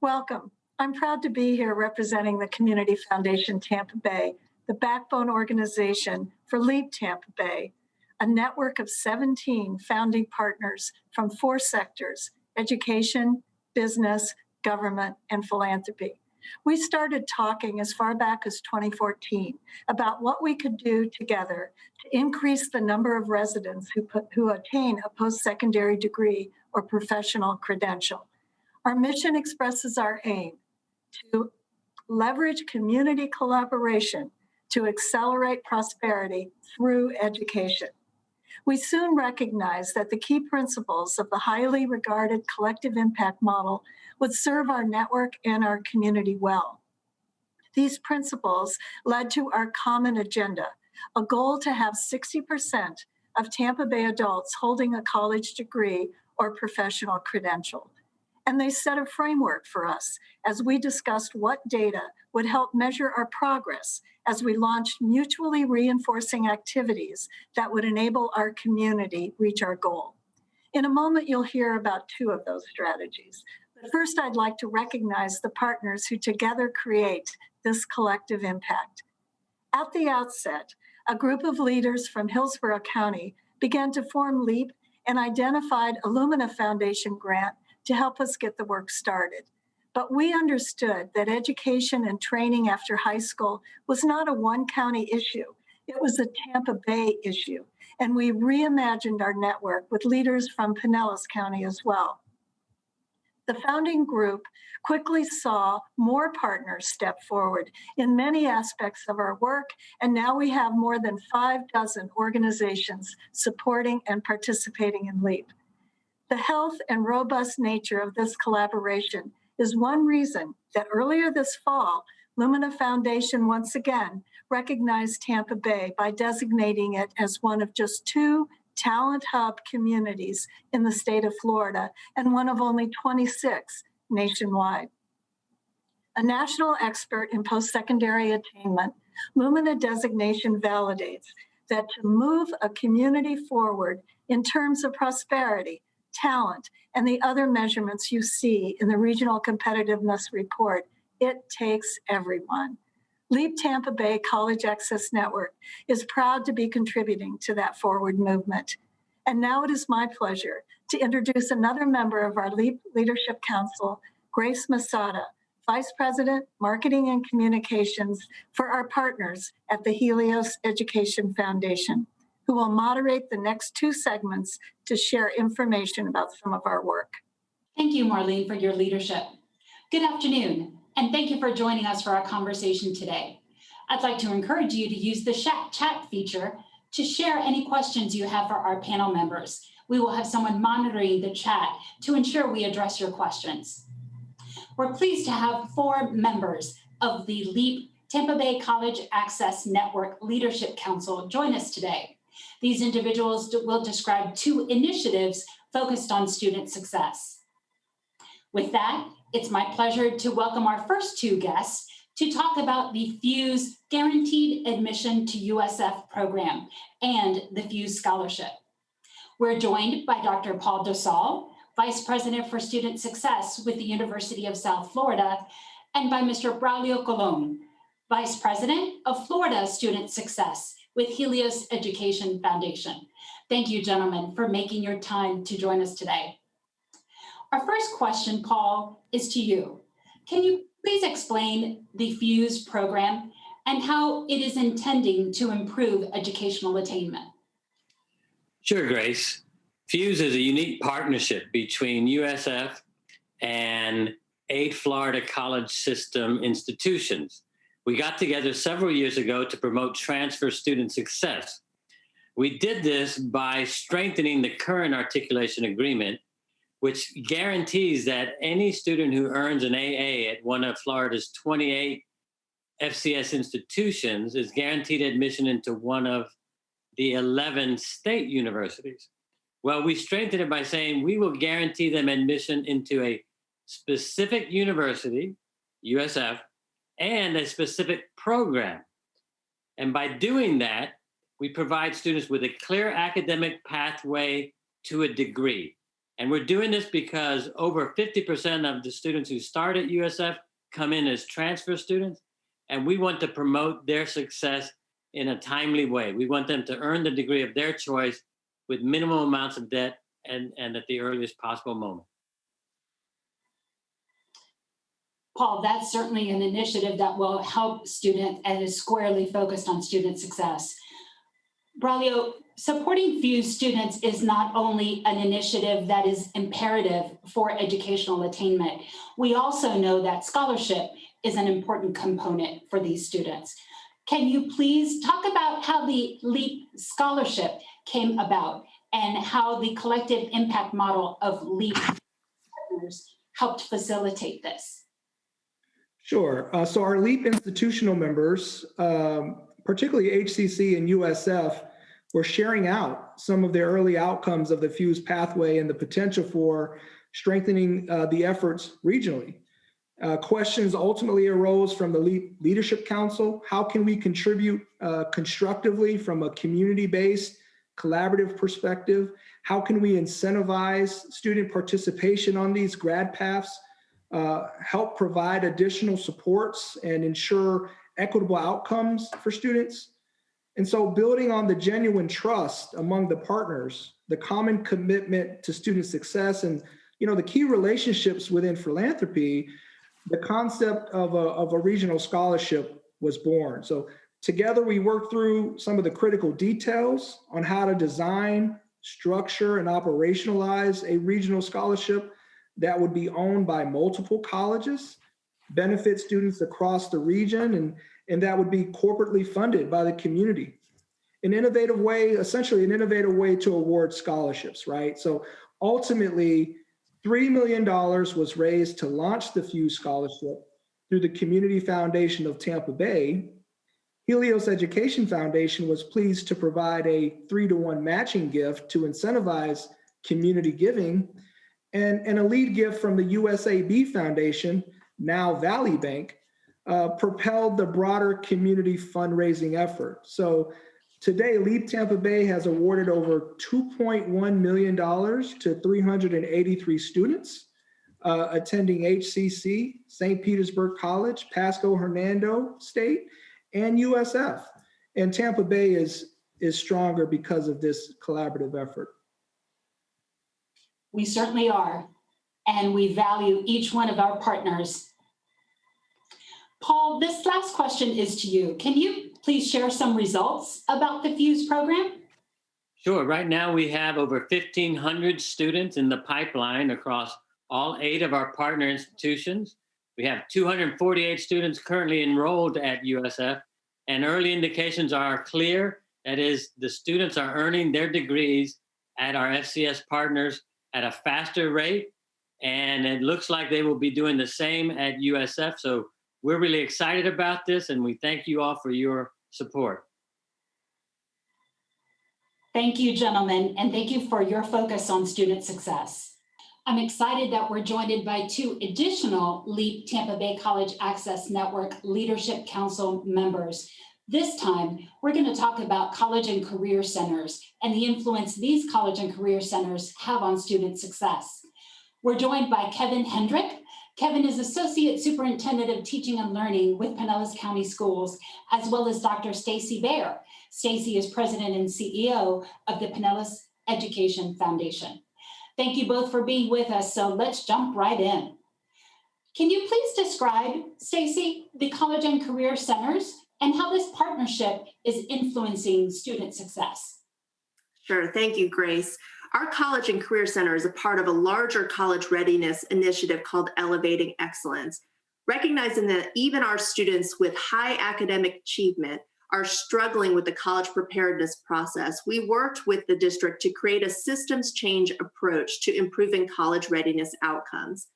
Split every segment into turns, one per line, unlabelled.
Welcome. I'm proud to be here representing the Community Foundation Tampa Bay, the backbone organization for LEAP Tampa Bay, a network of 17 founding partners from 4 sectors: education, business, government, and philanthropy. We started talking as far back as 2014 about what we could do together to increase the number of residents who attain a post-secondary degree or professional credential. Our mission expresses our aim to leverage community collaboration to accelerate prosperity through education. We soon recognized that the key principles of the highly regarded collective impact model would serve our network and our community well. These principles led to our common agenda, a goal to have 60% of Tampa Bay adults holding a college degree or professional credential. And they set a framework for us as we discussed what data would help measure our progress as we launched mutually reinforcing activities that would enable our community reach our goal. In a moment, you'll hear about 2 of those strategies. But first, I'd like to recognize the partners who together create this collective impact. At the outset, a group of leaders from Hillsborough County began to form LEAP and identified a Lumina Foundation grant to help us get the work started. But we understood that education and training after high school was not a one-county issue. It was a Tampa Bay issue, and we reimagined our network with leaders from Pinellas County as well. The founding group quickly saw more partners step forward in many aspects of our work, and now we have more than 6 organizations supporting and participating in LEAP. The health and robust nature of this collaboration is one reason that earlier this fall, Lumina Foundation once again recognized Tampa Bay by designating it as one of just 2 talent hub communities in the state of Florida and one of only 26 nationwide. A national expert in post-secondary attainment, Lumina designation validates that to move a community forward in terms of prosperity, talent, and the other measurements you see in the Regional Competitiveness Report, it takes everyone. LEAP Tampa Bay College Access Network is proud to be contributing to that forward movement. And now it is my pleasure to introduce another member of our LEAP Leadership Council, Grace Masada, Vice President, Marketing and Communications for our partners at the Helios Education Foundation, who will moderate the next 2 segments to share information about some of our work.
Thank you, Marlene, for your leadership. Good afternoon, and thank you for joining us for our conversation today. I'd like to encourage you to use the chat feature to share any questions you have for our panel members. We will have someone monitoring the chat to ensure we address your questions. We're pleased to have 4 members of the LEAP Tampa Bay College Access Network Leadership Council join us today. These individuals will describe 2 initiatives focused on student success. With that, it's my pleasure to welcome our first 2 guests to talk about the FUSE Guaranteed Admission to USF program and the FUSE Scholarship. We're joined by Dr. Paul Dosal, Vice President for Student Success with the University of South Florida, and by Mr. Braulio Colon, Vice President of Florida Student Success with Helios Education Foundation. Thank you, gentlemen, for making your time to join us today. Our first question, Paul, is to you. Can you please explain the FUSE program and how it is intending to improve educational attainment?
Sure, Grace. FUSE is a unique partnership between USF and 8 Florida college system institutions. We got together several years ago to promote transfer student success. We did this by strengthening the current articulation agreement, which guarantees that any student who earns an AA at one of Florida's 28 FCS institutions is guaranteed admission into one of the 11 state universities. Well, we strengthened it by saying we will guarantee them admission into a specific university, USF, and a specific program. And by doing that, we provide students with a clear academic pathway to a degree. And we're doing this because over 50% of the students who start at USF come in as transfer students, and we want to promote their success in a timely way. We want them to earn the degree of their choice with minimum amounts of debt and at the earliest possible moment.
Paul, that's certainly an initiative that will help students and is squarely focused on student success. Braulio, supporting Fuse students is not only an initiative that is imperative for educational attainment. We also know that scholarship is an important component for these students. Can you please talk about how the LEAP scholarship came about and how the collective impact model of LEAP partners helped facilitate this?
Sure. So our LEAP institutional members, particularly HCC and USF, were sharing out some of their early outcomes of the Fuse pathway and the potential for strengthening the efforts regionally. Questions ultimately arose from the LEAP Leadership Council. How can we contribute constructively from a community-based, collaborative perspective? How can we incentivize student participation on these grad paths, help provide additional supports and ensure equitable outcomes for students? And so building on the genuine trust among the partners, the common commitment to student success, and the key relationships within philanthropy, the concept of a regional scholarship was born. So together we worked through some of the critical details on how to design, structure, and operationalize a regional scholarship that would be owned by multiple colleges, benefit students across the region, and that would be corporately funded by the community. Essentially an innovative way to award scholarships, right? So ultimately, $3 million was raised to launch the Fuse Scholarship through the Community Foundation of Tampa Bay. Helios Education Foundation was pleased to provide a 3-to-1 matching gift to incentivize community giving, and a lead gift from the USAB Foundation, now Valley Bank, propelled the broader community fundraising effort. So today, LEAP Tampa Bay has awarded over $2.1 million to 383 students attending HCC, St. Petersburg College, Pasco Hernando State, and USF. And Tampa Bay is stronger because of this collaborative effort.
We certainly are, and we value each one of our partners. Paul, this last question is to you. Can you please share some results about the Fuse program?
Sure. Right now we have over 1,500 students in the pipeline across all 8 of our partner institutions. We have 248 students currently enrolled at USF, and early indications are clear. That is, the students are earning their degrees at our FCS partners at a faster rate, and it looks like they will be doing the same at USF. So we're really excited about this, and we thank you all for your support.
Thank you, gentlemen, and thank you for your focus on student success. I'm excited that we're joined by 2 additional LEAP Tampa Bay College Access Network Leadership Council members. This time, we're going to talk about college and career centers and the influence these college and career centers have on student success. We're joined by Kevin Hendrick. Kevin is Associate Superintendent of Teaching and Learning with Pinellas County Schools, as well as Dr. Stacy Baer. Stacy is President and CEO of the Pinellas Education Foundation. Thank you both for being with us, so let's jump right in. Can you please describe, Stacy, the college and career centers and how this partnership is influencing student success?
Sure, thank you, Grace. Our College and Career Center is a part of a larger college readiness initiative called Elevating Excellence, recognizing that even our students with high academic achievement are struggling with the college preparedness process. We worked with the district to create a systems change approach to improving college readiness outcomes.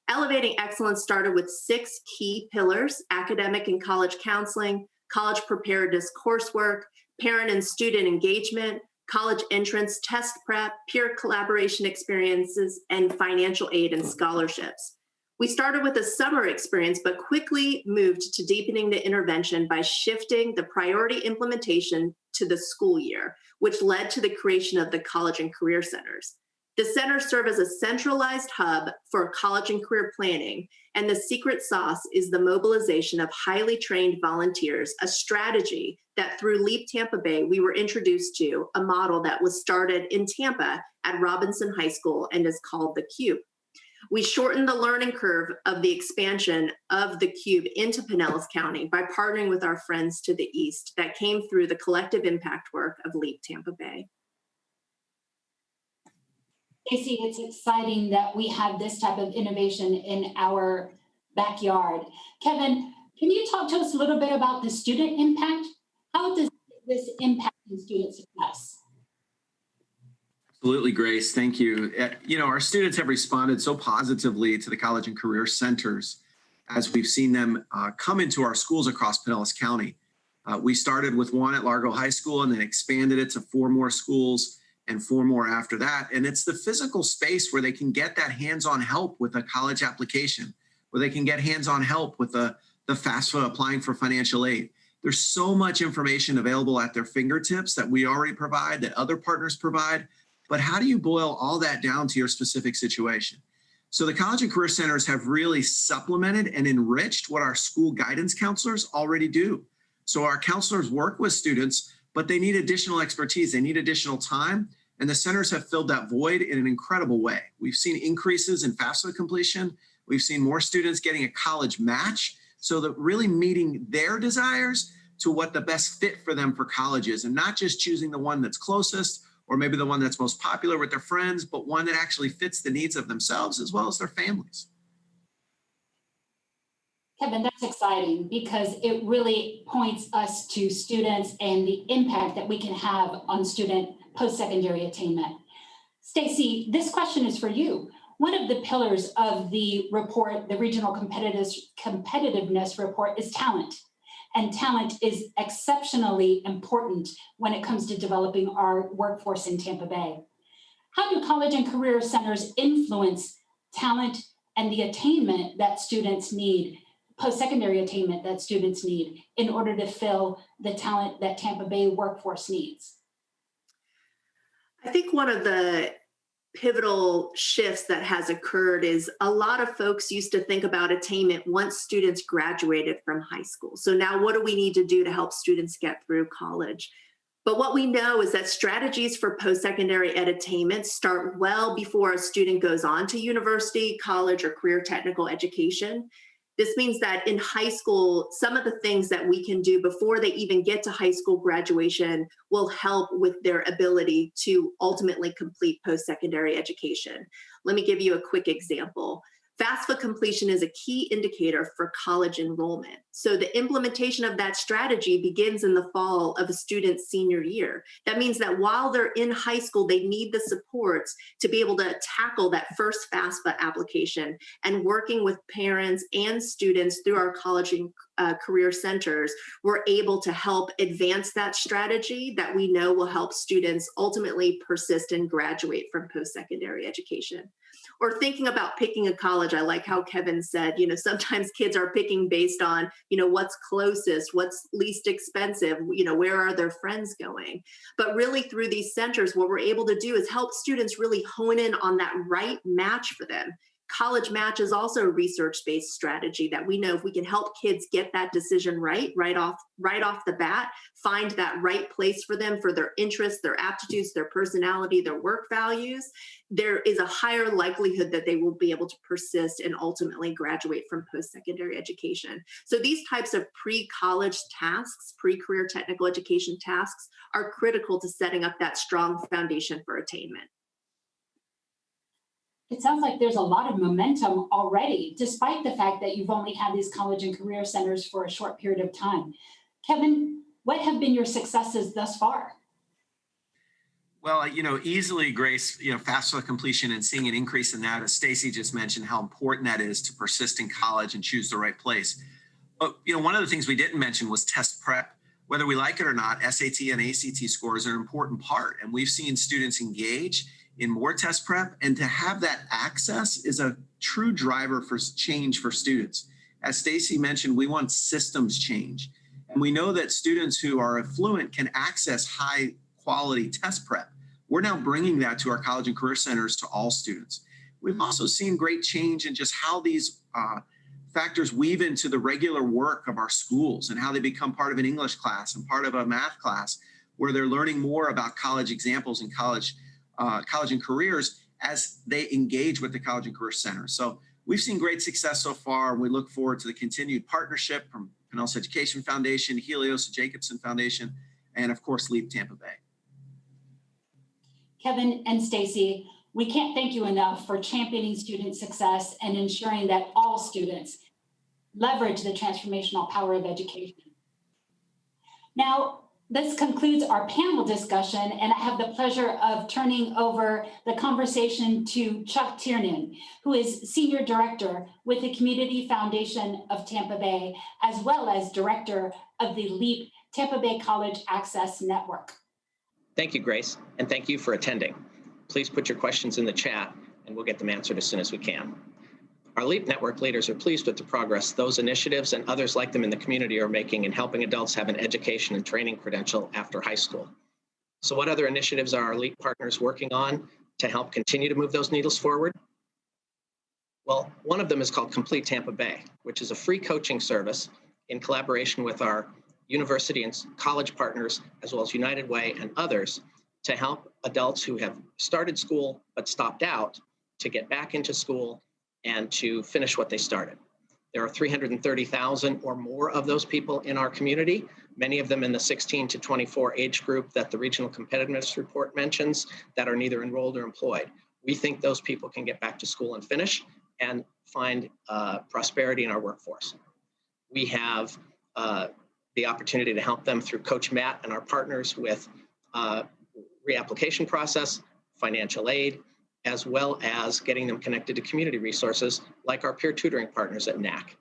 Elevating Excellence started with 6 key pillars: academic and college counseling, college preparedness coursework, parent and student engagement, college entrance test prep, peer collaboration experiences, and financial aid and scholarships. We started with a summer experience, but quickly moved to deepening the intervention by shifting the priority implementation to the school year, which led to the creation of the College and Career Centers. The centers serve as a centralized hub for college and career planning, and the secret sauce is the mobilization of highly trained volunteers, a strategy that through LEAP Tampa Bay, we were introduced to, a model that was started in Tampa at Robinson High School and is called the CUBE. We shortened the learning curve of the expansion of the CUBE into Pinellas County by partnering with our friends to the east that came through the collective impact work of LEAP Tampa Bay.
Stacey, it's exciting that we have this type of innovation in our backyard. Kevin, can you talk to us a little bit about the student impact? How does this impact student success?
Absolutely, Grace. Thank you. Our students have responded so positively to the college and career centers as we've seen them come into our schools across Pinellas County. We started with one at Largo High School and then expanded it to 4 more schools and 4 more after that. And it's the physical space where they can get that hands-on help with a college application, where they can get hands-on help with the FAFSA applying for financial aid. There's so much information available at their fingertips that we already provide, that other partners provide. But how do you boil all that down to your specific situation? So the College and Career Centers have really supplemented and enriched what our school guidance counselors already do. So our counselors work with students, but they need additional expertise. They need additional time. And the centers have filled that void in an incredible way. We've seen increases in FAFSA completion. We've seen more students getting a college match. So that really meeting their desires to what the best fit for them for college is, and not just choosing the one that's closest or maybe the one that's most popular with their friends, but one that actually fits the needs of themselves as well as their families.
Kevin, that's exciting because it really points us to students and the impact that we can have on student post-secondary attainment. Stacey, this question is for you. One of the pillars of the report, the Regional Competitiveness Report, is talent. And talent is exceptionally important when it comes to developing our workforce in Tampa Bay. How do college and career centers influence talent and the attainment that students need, post-secondary attainment that students need, in order to fill the talent that Tampa Bay workforce needs?
I think one of the pivotal shifts that has occurred is a lot of folks used to think about attainment once students graduated from high school. So now what do we need to do to help students get through college? But what we know is that strategies for post-secondary attainment start well before a student goes on to university, college, or career technical education. This means that in high school, some of the things that we can do before they even get to high school graduation will help with their ability to ultimately complete post-secondary education. Let me give you a quick example. FAFSA completion is a key indicator for college enrollment. So the implementation of that strategy begins in the fall of a student's senior year. That means that while they're in high school, they need the supports to be able to tackle that first FAFSA application. And working with parents and students through our college and career centers, we're able to help advance that strategy that we know will help students ultimately persist and graduate from post-secondary education. Or thinking about picking a college, I like how Kevin said, sometimes kids are picking based on, what's closest, what's least expensive, where are their friends going? But really through these centers, what we're able to do is help students really hone in on that right match for them. College match is also a research-based strategy that we know if we can help kids get that decision right off the bat, find that right place for them, for their interests, their aptitudes, their personality, their work values, there is a higher likelihood that they will be able to persist and ultimately graduate from post-secondary education. So these types of pre-college tasks, pre-career technical education tasks, are critical to setting up that strong foundation for attainment.
It sounds like there's a lot of momentum already, despite the fact that you've only had these college and career centers for a short period of time. Kevin, what have been your successes thus far?
Well, easily, Grace, FAFSA completion and seeing an increase in that, as Stacey just mentioned, how important that is to persist in college and choose the right place. But, one of the things we didn't mention was test prep. Whether we like it or not, SAT and ACT scores are an important part. And we've seen students engage in more test prep, and to have that access is a true driver for change for students. As Stacey mentioned, we want systems change. And we know that students who are affluent can access high quality test prep, We're now bringing that to our college and career centers to all students. We've also seen great change in just how these factors weave into the regular work of our schools and how they become part of an English class and part of a math class, where they're learning more about college examples and college and careers as they engage with the College and Career Center. So we've seen great success so far, and we look forward to the continued partnership from Pinellas Education Foundation, Helios Jacobson Foundation, and of course, LEAP Tampa Bay.
Kevin and Stacy, we can't thank you enough for championing student success and ensuring that all students leverage the transformational power of education. Now, this concludes our panel discussion, and I have the pleasure of turning over the conversation to Chuck Tiernan, who is Senior Director with the Community Foundation of Tampa Bay, as well as Director of the LEAP Tampa Bay College Access Network.
Thank you, Grace, and thank you for attending. Please put your questions in the chat, and we'll get them answered as soon as we can. Our LEAP network leaders are pleased with the progress those initiatives and others like them in the community are making in helping adults have an education and training credential after high school. So what other initiatives are our LEAP partners working on to help continue to move those needles forward? Well, one of them is called Complete Tampa Bay, which is a free coaching service in collaboration with our university and college partners, as well as United Way and others, to help adults who have started school but stopped out to get back into school and to finish what they started. There are 330,000 or more of those people in our community, many of them in the 16 to 24 age group that the Regional Competitiveness Report mentions, that are neither enrolled or employed. We think those people can get back to school and finish and find prosperity in our workforce. We have the opportunity to help them through Coach Matt and our partners with reapplication process, financial aid, as well as getting them connected to community resources like our peer tutoring partners at NAC.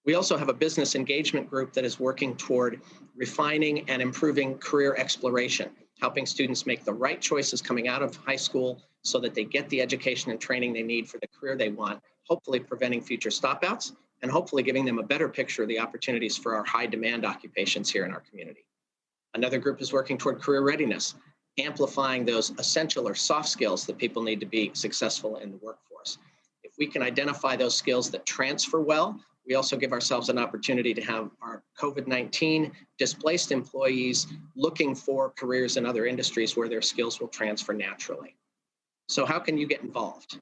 We also have a business engagement group that is working toward refining and improving career exploration, helping students make the right choices coming out of high school so that they get the education and training they need for the career they want, hopefully preventing future stopouts and hopefully giving them a better picture of the opportunities for our high demand occupations here in our community. Another group is working toward career readiness, amplifying those essential or soft skills that people need to be successful in the workforce. If we can identify those skills that transfer well, we also give ourselves an opportunity to have our COVID-19 displaced employees looking for careers in other industries where their skills will transfer naturally. So how can you get involved?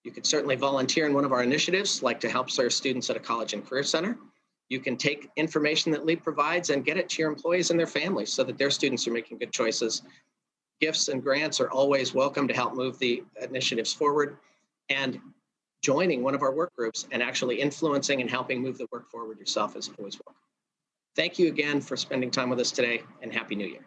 You could certainly volunteer in one of our initiatives, like to help serve students at a college and career center. You can take information that LEAP provides and get it to your employees and their families so that their students are making good choices. Gifts and grants are always welcome to help move the initiatives forward, and joining one of our work groups and actually influencing and helping move the work forward yourself is always welcome. Thank you again for spending time with us today, and Happy New Year.